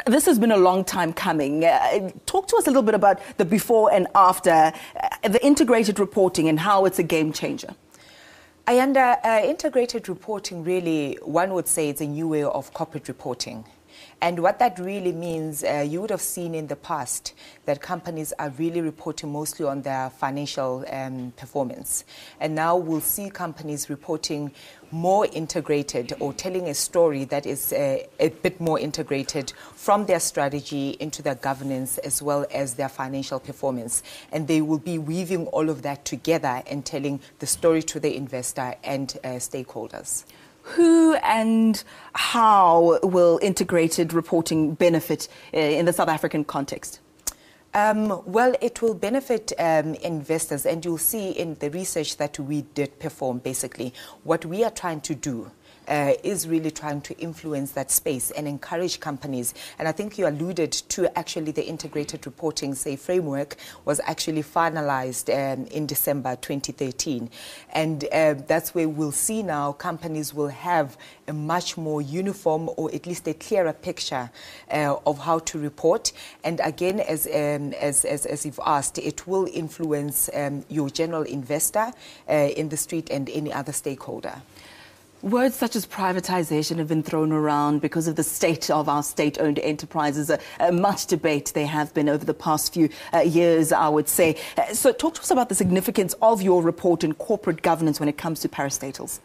This has been a long time coming. Talk to us a little bit about the before and after, the integrated reporting and how it's a game changer. Integrated reporting, really, one would say it's a new way of corporate reporting. And what that really means, you would have seen in the past that companies are really reporting mostly on their financial performance. And now we'll see companies reporting more integrated or telling a story that is a bit more integrated from their strategy into their governance as well as their financial performance. And they will be weaving all of that together and telling the story to the investor and stakeholders. Who and how will integrated reporting benefit in the South African context? Well, it will benefit investors, and you'll see in the research that we did perform, basically, what we are trying to do is really trying to influence that space and encourage companies. And I think you alluded to actually the integrated reporting, say, framework was actually finalized in December 2013. And that's where we'll see now companies will have a much more uniform or at least a clearer picture of how to report. And again, as you've asked, it will influence your general investor in the street and any other stakeholder. Words such as privatization have been thrown around because of the state of our state-owned enterprises. Much debate there have been over the past few years, I would say. So talk to us about the significance of your report in corporate governance when it comes to parastatals.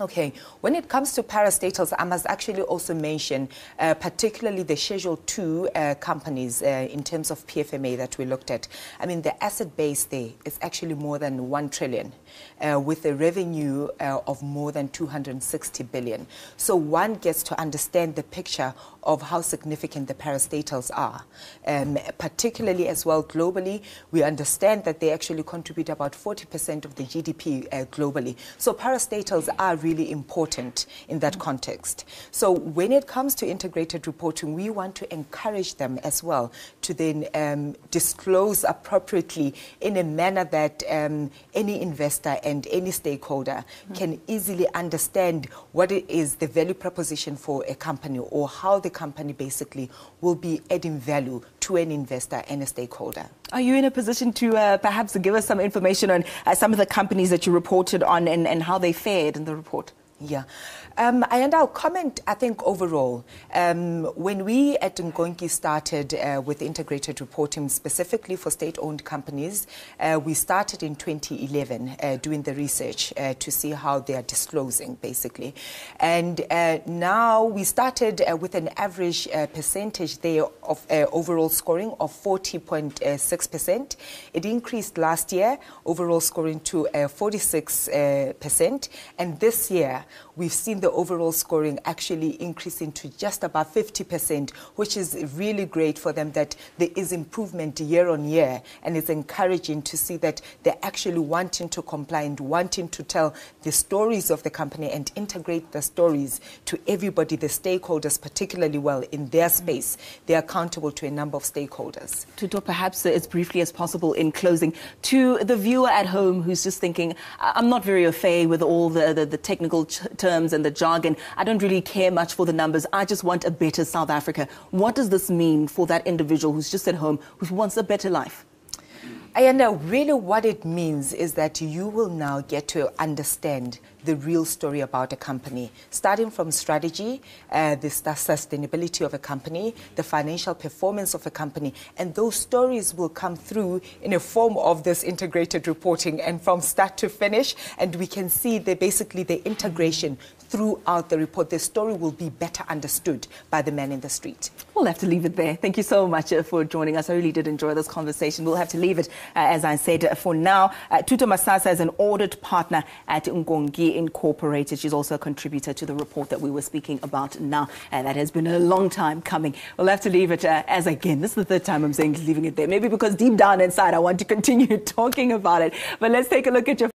Okay, when it comes to parastatals, I must actually also mention particularly the Schedule 2 companies in terms of PFMA that we looked at. I mean, the asset base there is actually more than 1 trillion with a revenue of more than 260 billion. So one gets to understand the picture of how significant the parastatals are. Particularly as well globally, we understand that they actually contribute about 40% of the GDP globally. So parastatals are really important in that context. So when it comes to integrated reporting, we want to encourage them as well to then disclose appropriately in a manner that any investor and any stakeholder can easily understand what it is the value proposition for a company or how the company basically will be adding value to an investor and a stakeholder. Are you in a position to perhaps give us some information on some of the companies that you reported on and how they fared in the report? Yeah. And I'll comment, I think, overall. When we at Nkonki started with integrated reporting specifically for state-owned companies, we started in 2011 doing the research to see how they are disclosing, basically. And now we started with an average percentage there of overall scoring of 40.6%. It increased last year, overall scoring to 46%. And this year, we've seen the overall scoring actually increasing to just about 50%, which is really great for them that there is improvement year on year. And it's encouraging to see that they're actually wanting to comply and wanting to tell the stories of the company and integrate the stories to everybody, the stakeholders, particularly well in their space. They're accountable to a number of stakeholders. Thuto, perhaps as briefly as possible in closing, to the viewer at home who's just thinking, I'm not very au fait with all the technical terms and the jargon. I don't really care much for the numbers. I just want a better South Africa. What does this mean for that individual who's just at home, who wants a better life? I know really what it means is that you will now get to understand the real story about a company, starting from strategy, the sustainability of a company, the financial performance of a company, and those stories will come through in a form of this integrated reporting and from start to finish, and we can see basically the integration throughout the report. The story will be better understood by the man in the street. We'll have to leave it there. Thank you so much for joining us. I really did enjoy this conversation. We'll have to leave it, as I said, for now. Thuto Masasa is an audit partner at Nkonki Incorporated. She's also a contributor to the report that we were speaking about now. That has been a long time coming. We'll have to leave it as again. This is the third time I'm saying leaving it there. Maybe because deep down inside I want to continue talking about it. But let's take a look at your